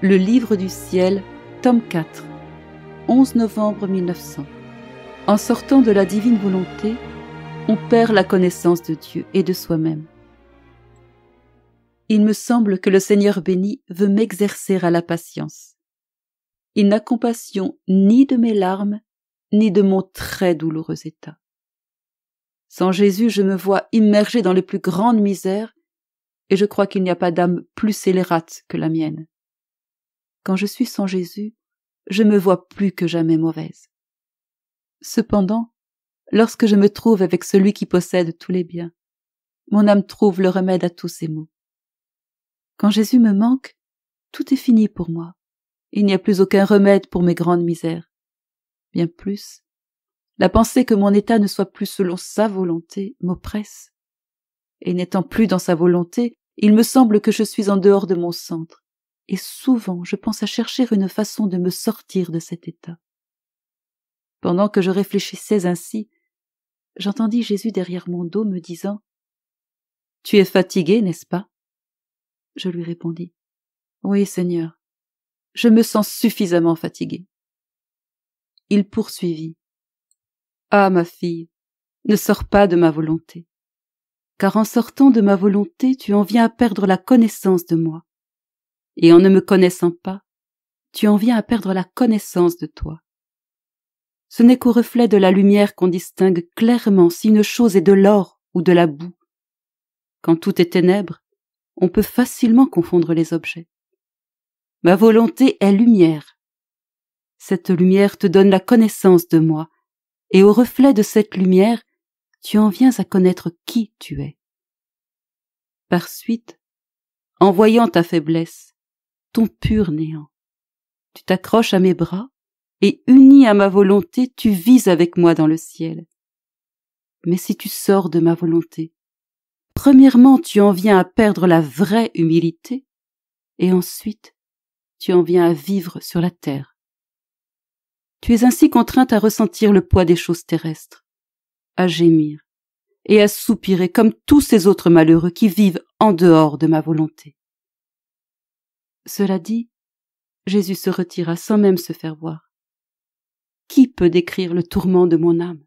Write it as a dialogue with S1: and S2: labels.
S1: Le livre du ciel, tome 4, 11 novembre 1900. En sortant de la divine volonté, on perd la connaissance de Dieu et de soi-même. Il me semble que le Seigneur béni veut m'exercer à la patience. Il n'a compassion ni de mes larmes, ni de mon très douloureux état. Sans Jésus, je me vois immergé dans les plus grandes misères, et je crois qu'il n'y a pas d'âme plus scélérate que la mienne. Quand je suis sans Jésus, je me vois plus que jamais mauvaise. Cependant, lorsque je me trouve avec celui qui possède tous les biens, mon âme trouve le remède à tous ces maux. Quand Jésus me manque, tout est fini pour moi. Il n'y a plus aucun remède pour mes grandes misères. Bien plus, la pensée que mon état ne soit plus selon sa volonté m'oppresse. Et n'étant plus dans sa volonté, il me semble que je suis en dehors de mon centre. Et souvent, je pense à chercher une façon de me sortir de cet état. Pendant que je réfléchissais ainsi, j'entendis Jésus derrière mon dos me disant « Tu es fatigué, n'est-ce pas ?» Je lui répondis « Oui, Seigneur, je me sens suffisamment fatigué. » Il poursuivit « Ah, ma fille, ne sors pas de ma volonté, car en sortant de ma volonté, tu en viens à perdre la connaissance de moi. Et en ne me connaissant pas, tu en viens à perdre la connaissance de toi. Ce n'est qu'au reflet de la lumière qu'on distingue clairement si une chose est de l'or ou de la boue. Quand tout est ténèbres, on peut facilement confondre les objets. Ma volonté est lumière. Cette lumière te donne la connaissance de moi, et au reflet de cette lumière, tu en viens à connaître qui tu es. Par suite, en voyant ta faiblesse, ton pur néant, tu t'accroches à mes bras, et uni à ma volonté, tu vis avec moi dans le ciel. Mais si tu sors de ma volonté, premièrement, tu en viens à perdre la vraie humilité, et ensuite, tu en viens à vivre sur la terre. Tu es ainsi contrainte à ressentir le poids des choses terrestres, à gémir et à soupirer comme tous ces autres malheureux qui vivent en dehors de ma volonté. Cela dit, Jésus se retira sans même se faire voir. Qui peut décrire le tourment de mon âme?